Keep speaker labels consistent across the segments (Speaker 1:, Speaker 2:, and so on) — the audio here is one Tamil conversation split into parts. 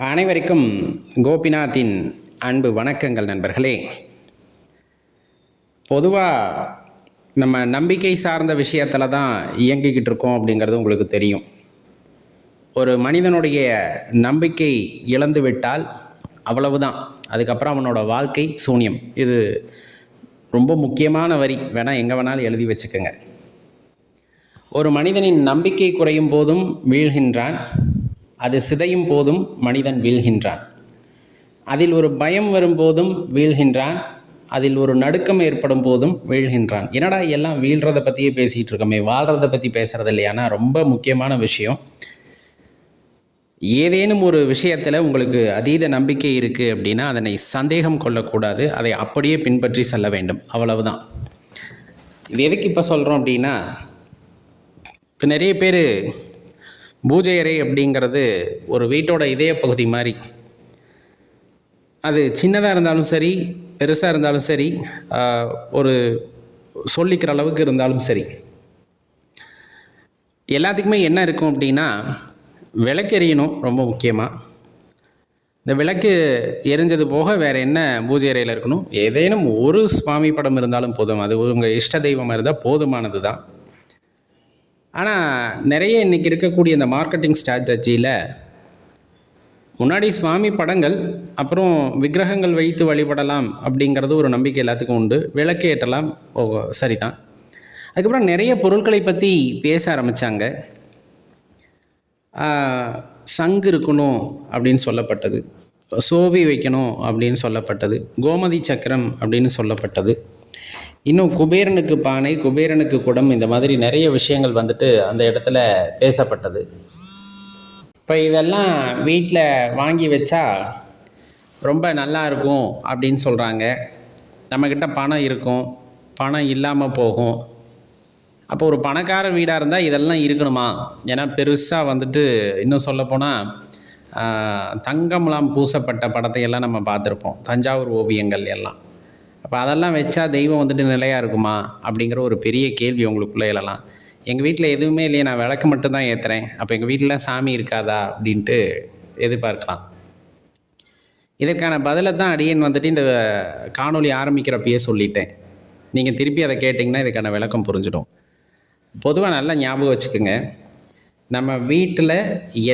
Speaker 1: அனைவருக்கும் கோபிநாத்தின் அன்பு வணக்கங்கள் நண்பர்களே. பொதுவாக நம்ம நம்பிக்கை சார்ந்த விஷயத்தில் தான் இயங்கிக்கிட்டு இருக்கோம் அப்படிங்கிறது உங்களுக்கு தெரியும். ஒரு மனிதனுடைய நம்பிக்கை இழந்து விட்டால் அவ்வளவுதான், அதுக்கப்புறம் அவனோட வாழ்க்கை சூன்யம். இது ரொம்ப முக்கியமான வரி, வேணால் எங்கே வேணாலும் எழுதி வச்சுக்கோங்க. ஒரு மனிதனின் நம்பிக்கை குறையும் போதும் வீழ்கின்றான், அது சிதையும் போதும் மனிதன் வீழ்கின்றான். அதில் ஒரு பயம் வரும்போதும் வீழ்கின்றான், அதில் ஒரு நடுக்கம் ஏற்படும் போதும் வீழ்கின்றான். என்னடா எல்லாம் வீழ்கிறத பற்றியே பேசிகிட்டு இருக்கோமே, வாழ்கிறத பற்றி பேசுகிறது இல்லையானா? ரொம்ப முக்கியமான விஷயம். ஏதேனும் ஒரு விஷயத்தில் உங்களுக்கு அதீத நம்பிக்கை இருக்குது அப்படின்னா அதனை சந்தேகம் கொள்ளக்கூடாது, அதை அப்படியே பின்பற்றி செல்ல வேண்டும், அவ்வளவுதான். இது எதுக்கு இப்போ சொல்கிறோம் அப்படின்னா, இப்போ நிறைய பேர் பூஜை அறை அப்படிங்கிறது ஒரு வீட்டோட இதய பகுதி மாதிரி. அது சின்னதாக இருந்தாலும் சரி, பெருசாக இருந்தாலும் சரி, ஒரு சொல்லிக்கிற அளவுக்கு இருந்தாலும் சரி, எல்லாத்துக்குமே என்ன இருக்கும் அப்படின்னா, விளக்கு எரியணும் ரொம்ப முக்கியமாக. இந்த விளக்கு எரிஞ்சது போக வேறு என்ன பூஜை அறையில் இருக்கணும்? ஏதேனும் ஒரு சுவாமி படம் இருந்தாலும் போதும், அது உங்கள் இஷ்ட தெய்வமாக இருந்தால் போதுமானது தான். ஆனால் நிறைய இன்றைக்கி இருக்கக்கூடிய இந்த மார்க்கெட்டிங் ஸ்ட்ராட்டஜியில் முன்னாடி சுவாமி படங்கள், அப்புறம் விக்கிரகங்கள் வைத்து வழிபடலாம் அப்படிங்கிறது ஒரு நம்பிக்கை எல்லாத்துக்கும் உண்டு. விளக்கு ஏற்றலாம், சரிதான். அதுக்கப்புறம் நிறைய பொருட்களை பற்றி பேச ஆரம்பித்தாங்க. சங்கு இருக்கணும் அப்படின்னு சொல்லப்பட்டது, சோவி வைக்கணும் அப்படின்னு சொல்லப்பட்டது, கோமதி சக்கரம் அப்படின்னு சொல்லப்பட்டது, இன்னும் குபேரனுக்கு பானை, குபேரனுக்கு குடம், இந்த மாதிரி நிறைய விஷயங்கள் வந்துட்டு அந்த இடத்துல பேசப்பட்டது. இப்போ இதெல்லாம் வீட்டில் வாங்கி வச்சா ரொம்ப நல்லா இருக்கும் அப்படின்னு சொல்கிறாங்க. நம்மக்கிட்ட பணம் இருக்கும், பணம் இல்லாமல் போகும். அப்போ ஒரு பணக்கார வீடாக இருந்தால் இதெல்லாம் இருக்கணுமா? ஏன்னா பெருசாக வந்துட்டு இன்னும் சொல்லப்போனால் தங்கம்லாம் பூசப்பட்ட படத்தையெல்லாம் நம்ம பார்த்துருப்போம், தஞ்சாவூர் ஓவியங்கள் எல்லாம். அப்போ அதெல்லாம் வச்சா தெய்வம் வந்துட்டு நிலையாக இருக்குமா அப்படிங்கிற ஒரு பெரிய கேள்வி உங்களுக்குள்ளே எழலாம். எங்கள் வீட்டில் எதுவுமே இல்லையே, நான் விளக்கு மட்டும்தான் ஏற்றுறேன், அப்போ எங்கள் வீட்டில் சாமி இருக்காதா அப்படின்ட்டு எதிர்பார்க்கலாம். இதற்கான பதிலை தான் அடியேன் வந்துட்டு இந்த காணொலி ஆரம்பிக்கிறப்பயே சொல்லிட்டேன். நீங்கள் திருப்பி அதை கேட்டிங்கன்னா இதுக்கான விளக்கம் புரிஞ்சிடும். பொதுவாக நல்லா ஞாபகம் வச்சுக்கோங்க, நம்ம வீட்டில்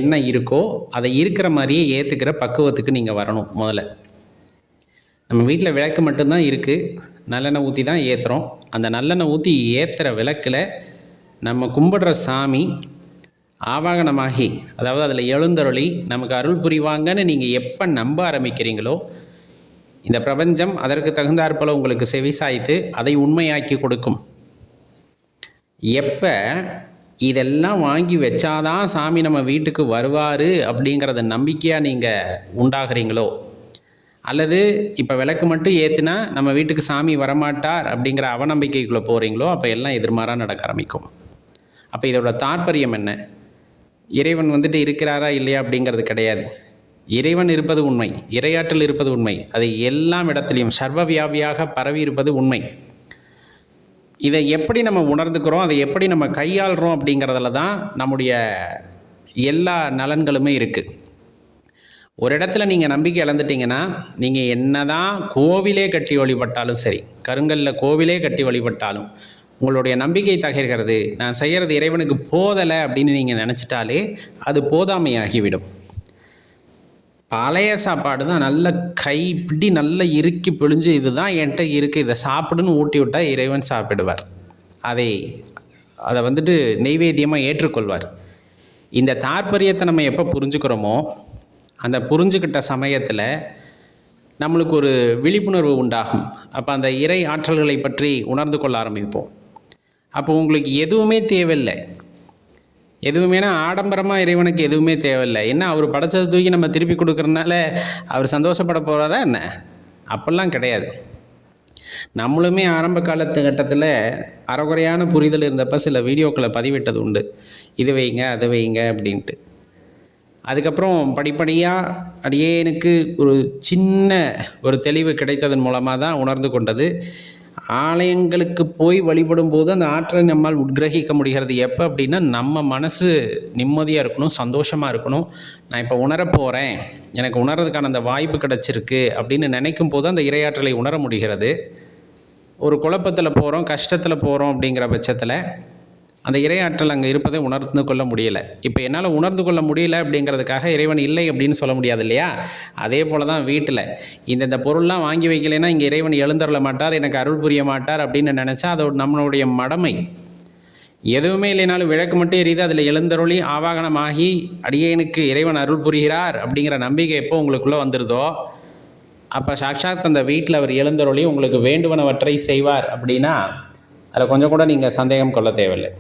Speaker 1: என்ன இருக்கோ அதை இருக்கிற மாதிரியே ஏற்றுக்கிற பக்குவத்துக்கு நீங்கள் வரணும். முதல்ல நம்ம வீட்டில் விளக்கு மட்டும்தான் இருக்குது, நல்லெண்ணெய் ஊற்றி தான் ஏற்றுறோம். அந்த நல்லெண்ணெய் ஊற்றி ஏற்றுற விளக்கில் நம்ம கும்பிடுற சாமி ஆவாகனமாகி, அதாவது அதில் எழுந்தருளி நமக்கு அருள் புரிவாங்கன்னு நீங்கள் எப்போ நம்ப ஆரம்பிக்கிறீங்களோ, இந்த பிரபஞ்சம் அதற்கு தகுந்தாற்போல் உங்களுக்கு செவிசாய்த்து அதை உண்மையாக்கி கொடுக்கும். எப்போ இதெல்லாம் வாங்கி வச்சாதான் சாமி நம்ம வீட்டுக்கு வருவார் அப்படிங்கிறத நம்பிக்கையாக நீங்கள் உண்டாகிறீங்களோ, அல்லது இப்போ விளக்கு மட்டும் ஏற்றுனா நம்ம வீட்டுக்கு சாமி வரமாட்டார் அப்படிங்கிற அவநம்பிக்கைக்குள்ளே போகிறீங்களோ, அப்போ எல்லாம் எதிர்மாறாக நடக்க ஆரம்பிக்கும். அப்போ இதோட தாற்பயம் என்ன? இறைவன் வந்துட்டு இருக்கிறாரா இல்லையா அப்படிங்கிறது கிடையாது. இறைவன் இருப்பது உண்மை, இறையாற்றல் இருப்பது உண்மை, அது எல்லா இடத்துலையும் சர்வ வியாபியாக பரவி இருப்பது உண்மை. இதை எப்படி நம்ம உணர்ந்துக்கிறோம், அதை எப்படி நம்ம கையாளுறோம் அப்படிங்கிறதுல தான் நம்முடைய எல்லா நலன்களுமே இருக்குது. ஒரு இடத்துல நீங்கள் நம்பிக்கை இழந்துட்டீங்கன்னா, நீங்கள் என்ன தான் கோவிலே கட்டி வழிபட்டாலும் சரி, கருங்கல்லில் கோவிலே கட்டி வழிபட்டாலும் உங்களுடைய நம்பிக்கை தகர்கிறது. நான் செய்கிறது இறைவனுக்கு போதலை அப்படின்னு நீங்கள் நினச்சிட்டாலே அது போதாமையாகிவிடும். பழைய சாப்பாடு தான் நல்ல கைப்பிடி நல்லா இறுக்கி பிழிஞ்சு, இதுதான் என்கிட்ட இருக்குது, இதை சாப்பிடுன்னு ஊட்டி விட்டால் இறைவன் சாப்பிடுவார். அதை வந்துட்டு நெய்வேத்தியமாக ஏற்றுக்கொள்வார். இந்த தாற்பயத்தை நம்ம எப்போ புரிஞ்சுக்கிறோமோ, அந்த புரிஞ்சுக்கிட்ட சமயத்தில் நம்மளுக்கு ஒரு விழிப்புணர்வு உண்டாகும். அப்போ அந்த இறை ஆற்றல்களை பற்றி உணர்ந்து கொள்ள ஆரம்பிப்போம். அப்போ உங்களுக்கு எதுவுமே தேவையில்லை. எதுவுமேனா ஆடம்பரமாக இறைவனுக்கு எதுவுமே தேவையில்லை. என்ன அவர் படைச்சதை தூக்கி நம்ம திருப்பி கொடுக்குறதுனால அவர் சந்தோஷப்பட போகிறாரா என்ன? அப்படிலாம் கிடையாது. நம்மளுமே ஆரம்ப கட்டத்தில் அறகுறையான புரிதல் இருந்தப்போ சில வீடியோக்களை பதிவிட்டது உண்டு, இது வைங்க அதை வைங்க அப்படின்ட்டு. அதுக்கப்புறம் படிப்படியாக அடியேனுக்கு ஒரு சின்ன ஒரு தெளிவு கிடைத்ததன் மூலமாக தான் உணர்ந்து கொண்டது, ஆலயங்களுக்கு போய் வழிபடும் போது அந்த ஆற்றலை நம்மால் உட்கிரகிக்க முடிகிறது. எப்போ அப்படின்னா, நம்ம மனசு நிம்மதியாக இருக்கணும், சந்தோஷமாக இருக்கணும். நான் இப்போ உணரப் போகிறேன், எனக்கு உணர்றதுக்கான அந்த வாய்ப்பு கிடச்சிருக்கு அப்படின்னு நினைக்கும் போது அந்த இறையாற்றலை உணர முடிகிறது. ஒரு குழப்பத்தில் போகிறோம், கஷ்டத்தில் போகிறோம் அப்படிங்கிற பட்சத்தில் அந்த இறையாற்றல் அங்கே இருப்பதை உணர்ந்து கொள்ள முடியலை. இப்போ என்னால் உணர்ந்து கொள்ள முடியல அப்படிங்கிறதுக்காக இறைவன் இல்லை அப்படின்னு சொல்ல முடியாது இல்லையா? அதே போல் தான் வீட்டில் இந்த பொருள்லாம் வாங்கி வைக்கலைன்னா இங்கே இறைவன் எழுந்தருள மாட்டார், எனக்கு அருள் புரிய மாட்டார் அப்படின்னு நினச்சா அது நம்மளுடைய மடமை. எதுவுமே இல்லைனாலும் விளக்கு மட்டும் எரியுது, அதில் எழுந்தருளி ஆவாகனமாகி அடியேனுக்கு இறைவன் அருள் புரிகிறார் அப்படிங்கிற நம்பிக்கை எப்போ உங்களுக்குள்ளே வந்துடுதோ, அப்போ சாட்சாத் அந்த வீட்டில் அவர் எழுந்தருளி உங்களுக்கு வேண்டுவனவற்றை செய்வார் அப்படின்னா அதில் கொஞ்சம் கூட நீங்கள் சந்தேகம் கொள்ள தேவையில்லை.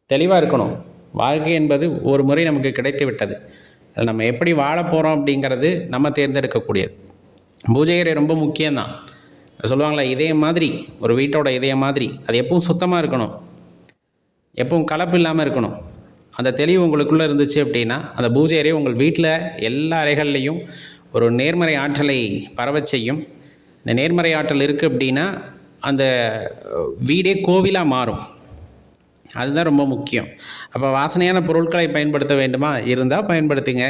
Speaker 1: தெளிவாக இருக்கணும். வாழ்க்கை என்பது ஒரு முறை நமக்கு கிடைத்து விட்டது. அதில் நம்ம எப்படி வாழ போகிறோம் அப்படிங்கிறது நம்ம தேர்ந்தெடுக்கக்கூடியது. பூஜை அறை ரொம்ப முக்கியம்தான். சொல்லுவாங்களே, இதயம் மாதிரி, ஒரு வீட்டோட இதயம் மாதிரி. அது எப்பவும் சுத்தமாக இருக்கணும், எப்பவும் கலப்பு இல்லாமல் இருக்கணும். அந்த தெளிவு உங்களுக்குள்ளே இருந்துச்சு அப்படின்னா அந்த பூஜை அறை உங்கள் வீட்டில் எல்லா அறைகள்லேயும் ஒரு நேர்மறை ஆற்றலை பரவச் செய்யும். இந்த நேர்மறை ஆற்றல் இருக்குது அப்படின்னா அந்த வீடே கோவிலாக மாறும். அதுதான் ரொம்ப முக்கியம். அப்போ வாசனையான பொருட்களை பயன்படுத்த வேண்டுமா? இருந்தால் பயன்படுத்துங்க.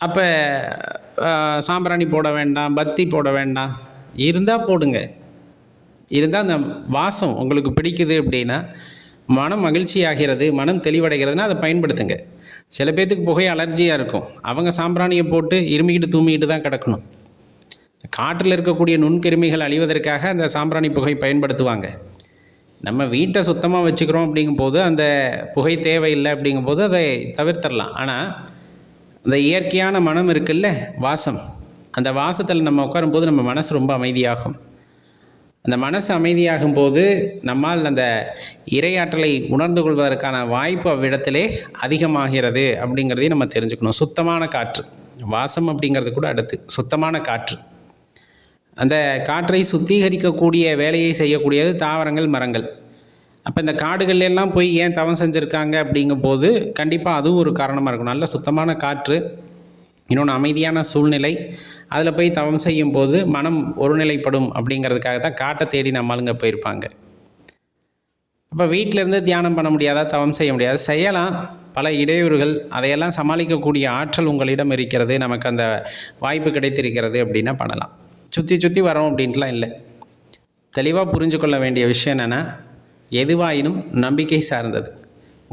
Speaker 1: அப்போ சாம்பிராணி போட வேண்டாம், பத்தி போட வேண்டாம், இருந்தால் போடுங்க. இருந்தால் அந்த வாசம் உங்களுக்கு பிடிக்குது அப்படின்னா, மனம் மகிழ்ச்சி ஆகிறது, மனம் தெளிவடைகிறதுனா அதை பயன்படுத்துங்க. சில பேர்த்துக்கு புகை அலர்ஜியாக இருக்கும், அவங்க சாம்பிராணியை போட்டு இருமிக்கிட்டு தூமிக்கிட்டு தான் கிடக்கணும். காற்றில் இருக்கக்கூடிய நுண்கிருமிகள் அழிவதற்காக அந்த சாம்பிராணி புகை பயன்படுத்துவாங்க. நம்ம வீட்டை சுத்தமாக வச்சுக்கிறோம் அப்படிங்கும்போது அந்த புகை தேவையில்லை அப்படிங்கும்போது அதை தவிர்த்தரலாம். ஆனால் அந்த இயற்கையான மனம் இருக்குல்ல, வாசம், அந்த வாசத்தில் நம்ம உட்காரும்போது நம்ம மனசு ரொம்ப அமைதியாகும். அந்த மனசு அமைதியாகும் போது நம்மால் அந்த இறையாற்றலை உணர்ந்து கொள்வதற்கான வாய்ப்பு அவ்விடத்திலே அதிகமாகிறது அப்படிங்கிறதையும் நம்ம தெரிஞ்சுக்கணும். சுத்தமான காற்று, வாசம் அப்படிங்கிறது கூட அடுத்து சுத்தமான காற்று. அந்த காற்றை சுத்திகரிக்கக்கூடிய வேலையை செய்யக்கூடியது தாவரங்கள், மரங்கள். அப்போ இந்த காடுகள்லாம் போய் ஏன் தவம் செஞ்சுருக்காங்க அப்படிங்கும்போது கண்டிப்பாக அதுவும் ஒரு காரணமாக இருக்கும். நல்ல சுத்தமான காற்று, இன்னொன்று அமைதியான சூழ்நிலை, அதில் போய் தவம் செய்யும் போது மனம் ஒருநிலைப்படும் அப்படிங்கிறதுக்காக தான் காட்டை தேடி நம்மளுங்க போயிருப்பாங்க. அப்போ வீட்டிலேருந்து தியானம் பண்ண முடியாதா, தவம் செய்ய முடியாது? செய்யலாம். பல இடையூறுகள், அதையெல்லாம் சமாளிக்கக்கூடிய ஆற்றல் உங்களிடம் இருக்கிறது, நமக்கு அந்த வாய்ப்பு கிடைத்திருக்கிறது அப்படின்னா பண்ணலாம். சுற்றி வரோம் அப்படின்ட்டுலாம் இல்லை. தெளிவாக புரிஞ்சு கொள்ள வேண்டிய விஷயம் என்னென்னா, எதுவாயினும் நம்பிக்கை சார்ந்தது.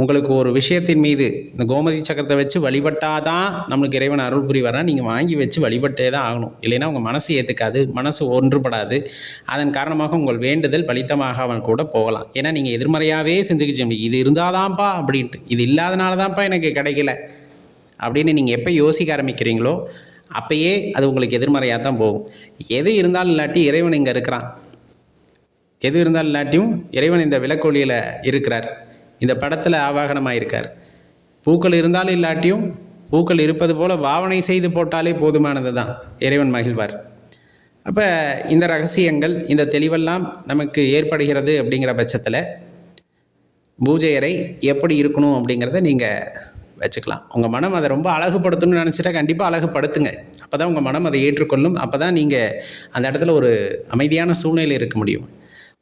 Speaker 1: உங்களுக்கு ஒரு விஷயத்தின் மீது இந்த கோமதி சக்கரத்தை வச்சு வழிபட்டாதான் நம்மளுக்கு இறைவன் அருள் புரிவார்னா நீங்கள் வாங்கி வச்சு வழிபட்டே தான் ஆகணும். இல்லைன்னா உங்கள் மனசு ஏற்றுக்காது, மனசு ஒன்றுபடாது. அதன் காரணமாக உங்கள் வேண்டுதல் பலித்தமாகாமல் கூட போகலாம். ஏன்னா நீங்கள் எதிர்மறையாகவே செஞ்சுக்கிச்சு முடியும். இது இருந்தால் தான்ப்பா அப்படின்ட்டு, இது இல்லாதனால தான்ப்பா எனக்கு கிடைக்கல அப்படின்னு நீங்கள் எப்போ யோசிக்க ஆரம்பிக்கிறீங்களோ அப்பயே அது உங்களுக்கு எதிர்மறையாக தான் போகும். எது இருந்தாலும் இல்லாட்டி இறைவன் இங்கே இருக்கிறான், எது இருந்தாலும் இல்லாட்டியும் இறைவன் இந்த விளக்கொலியில் இருக்கிறார், இந்த படத்தில் ஆவாகனமாக இருக்கார். பூக்கள் இருந்தாலும் இல்லாட்டியும் பூக்கள் இருப்பது போல் பாவனை செய்து போட்டாலே போதுமானது தான், இறைவன் மகிழ்வார். அப்போ இந்த ரகசியங்கள், இந்த தெளிவெல்லாம் நமக்கு ஏற்படுகிறது அப்படிங்கிற பட்சத்தில் பூஜை அறை எப்படி இருக்கணும் அப்படிங்கிறத நீங்கள் வச்சுக்கலாம். உங்கள் மனம் அதை ரொம்ப அழகுபடுத்தணும்னு நினச்சிட்டா கண்டிப்பாக அழகுபடுத்துங்க. அப்போ தான் உங்கள் மனம் அதை ஏற்றுக்கொள்ளும். அப்போ தான் நீங்கள் அந்த இடத்துல ஒரு அமைதியான சூழ்நிலை இருக்க முடியும்.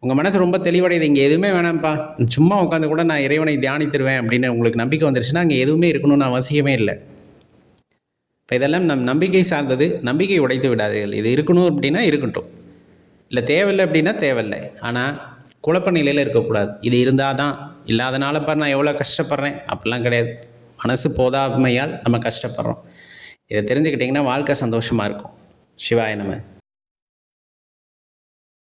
Speaker 1: உங்கள் மனசு ரொம்ப தெளிவடையுது, இங்கே எதுவுமே வேணாம்ப்பா, சும்மா உட்காந்து கூட நான் இறைவனை தியானித்துருவேன் அப்படின்னு உங்களுக்கு நம்பிக்கை வந்துருச்சுன்னா அங்கே எதுவுமே இருக்கணும்னு அவசியமே இல்லை. இப்போ இதெல்லாம் நம்பிக்கை சார்ந்தது. நம்பிக்கை உடைத்து விடாதீர்கள். இது இருக்கணும் அப்படின்னா இருக்கட்டும், இல்லை தேவையில்லை அப்படின்னா தேவையில்லை. ஆனால் குழப்ப நிலையில் இருக்கக்கூடாது. இது இருந்தால் தான், இல்லாதனாலப்பா நான் எவ்வளோ கஷ்டப்படுறேன் அப்படிலாம் கிடையாது. மனசு போதாமையால் நம்ம கஷ்டப்படுறோம். இதை தெரிஞ்சுக்கிட்டிங்கன்னா வாழ்க்கை சந்தோஷமாக இருக்கும். சிவாய நம.